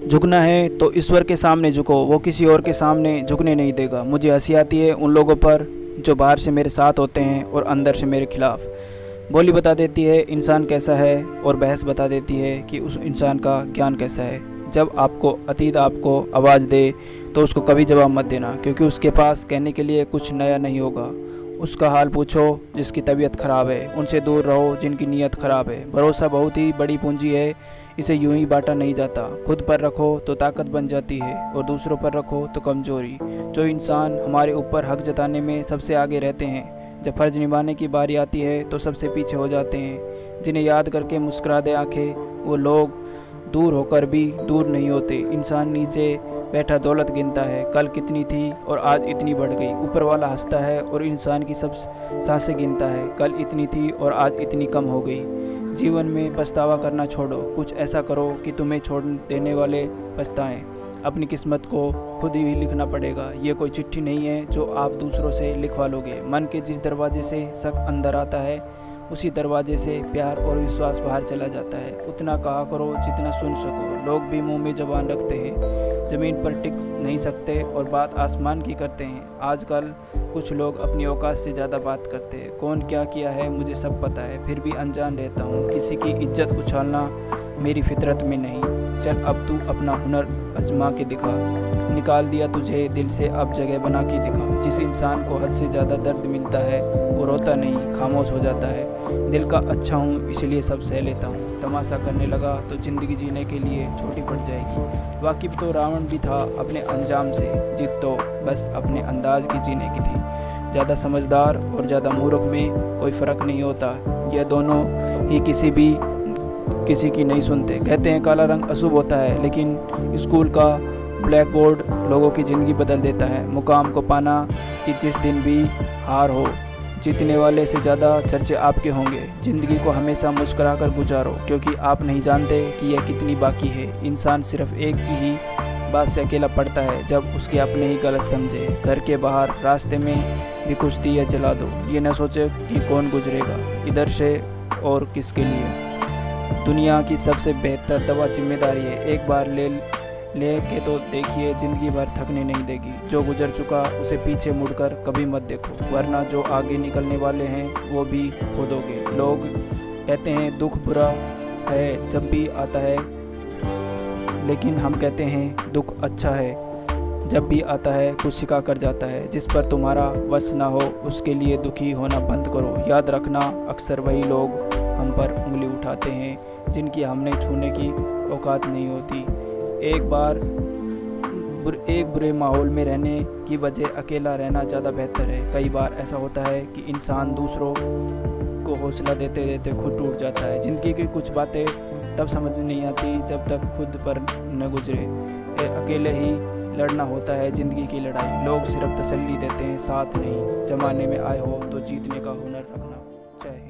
झुकना है तो ईश्वर के सामने झुको, वो किसी और के सामने झुकने नहीं देगा। मुझे हंसी आती है उन लोगों पर जो बाहर से मेरे साथ होते हैं और अंदर से मेरे खिलाफ। बोली बता देती है इंसान कैसा है और बहस बता देती है कि उस इंसान का ज्ञान कैसा है। जब आपको अतीत आपको आवाज़ दे तो उसको कभी जवाब मत देना, क्योंकि उसके पास कहने के लिए कुछ नया नहीं होगा। उसका हाल पूछो जिसकी तबीयत ख़राब है, उनसे दूर रहो जिनकी नीयत ख़राब है। भरोसा बहुत ही बड़ी पूंजी है, इसे यूं ही बांटा नहीं जाता। खुद पर रखो तो ताकत बन जाती है और दूसरों पर रखो तो कमज़ोरी। जो इंसान हमारे ऊपर हक जताने में सबसे आगे रहते हैं, जब फ़र्ज़ निभाने की बारी आती है तो सबसे पीछे हो जाते हैं। जिन्हें याद करके मुस्कुरा दे आँखें, वो लोग दूर होकर भी दूर नहीं होते। इंसान नीचे बैठा दौलत गिनता है, कल कितनी थी और आज इतनी बढ़ गई। ऊपर वाला हंसता है और इंसान की सब सांसें गिनता है, कल इतनी थी और आज इतनी कम हो गई। जीवन में पछतावा करना छोड़ो, कुछ ऐसा करो कि तुम्हें छोड़ देने वाले पछताएं। अपनी किस्मत को खुद ही लिखना पड़ेगा। ये कोई चिट्ठी नहीं है जो आप दूसरों से लिखवा लोगे। मन के जिस दरवाजे से शक अंदर आता है, उसी दरवाजे से प्यार और विश्वास बाहर चला जाता है। उतना कहा करो जितना सुन सको। लोग भी मुंह में ज़बान रखते हैं, ज़मीन पर टिक नहीं सकते और बात आसमान की करते हैं। आजकल कुछ लोग अपनी औकात से ज़्यादा बात करते हैं। कौन क्या किया है मुझे सब पता है, फिर भी अनजान रहता हूँ। किसी की इज्जत उछालना मेरी फितरत में नहीं। चल अब तू अपना हुनर आजमा के दिखा। निकाल दिया तुझे दिल से, अब जगह बना के दिखा। जिस इंसान को हद से ज़्यादा दर्द मिलता है वो रोता नहीं, खामोश हो जाता है। दिल का अच्छा हूँ इसलिए सब सह लेता हूँ। तमाशा करने लगा तो ज़िंदगी जीने के लिए छोटी पड़ जाएगी। वाकिफ़ तो रावण भी था अपने अंजाम से, जिद तो बस अपने अंदाज की जीने की थी। ज़्यादा समझदार और ज़्यादा मूर्ख में कोई फ़र्क नहीं होता, यह दोनों ही किसी की नहीं सुनते। कहते हैं काला रंग अशुभ होता है, लेकिन स्कूल का ब्लैक बोर्ड लोगों की ज़िंदगी बदल देता है। मुकाम को पाना कि जिस दिन भी हार हो, जीतने वाले से ज़्यादा चर्चे आपके होंगे। ज़िंदगी को हमेशा मुस्कुरा कर गुजारो, क्योंकि आप नहीं जानते कि यह कितनी बाकी है। इंसान सिर्फ एक की ही बात से अकेला पड़ता है, जब उसके अपने ही गलत समझे। घर के बाहर रास्ते में भी कुछ दिया जला दो, ये न सोचे कि कौन गुजरेगा इधर से और किसके लिए। दुनिया की सबसे बेहतर दवा जिम्मेदारी है। एक बार ले के तो देखिए, ज़िंदगी भर थकने नहीं देगी। जो गुजर चुका उसे पीछे मुड़कर कभी मत देखो, वरना जो आगे निकलने वाले हैं वो भी खो दोगे। लोग कहते हैं दुख बुरा है जब भी आता है, लेकिन हम कहते हैं दुख अच्छा है जब भी आता है, कुछ सिखा कर जाता है। जिस पर तुम्हारा वश ना हो उसके लिए दुखी होना बंद करो। याद रखना, अक्सर वही लोग हम पर उंगली उठाते हैं जिनकी हमने छूने की औकात नहीं होती। एक बुरे माहौल में रहने की वजह अकेला रहना ज़्यादा बेहतर है। कई बार ऐसा होता है कि इंसान दूसरों को हौसला देते देते खुद टूट जाता है। ज़िंदगी की कुछ बातें तब समझ में नहीं आती जब तक खुद पर न गुजरे। अकेले ही लड़ना होता है ज़िंदगी की लड़ाई। लोग सिर्फ तसल्ली देते हैं, साथ नहीं। जमाने में आए हो तो जीतने का हुनर रखना चाहिए।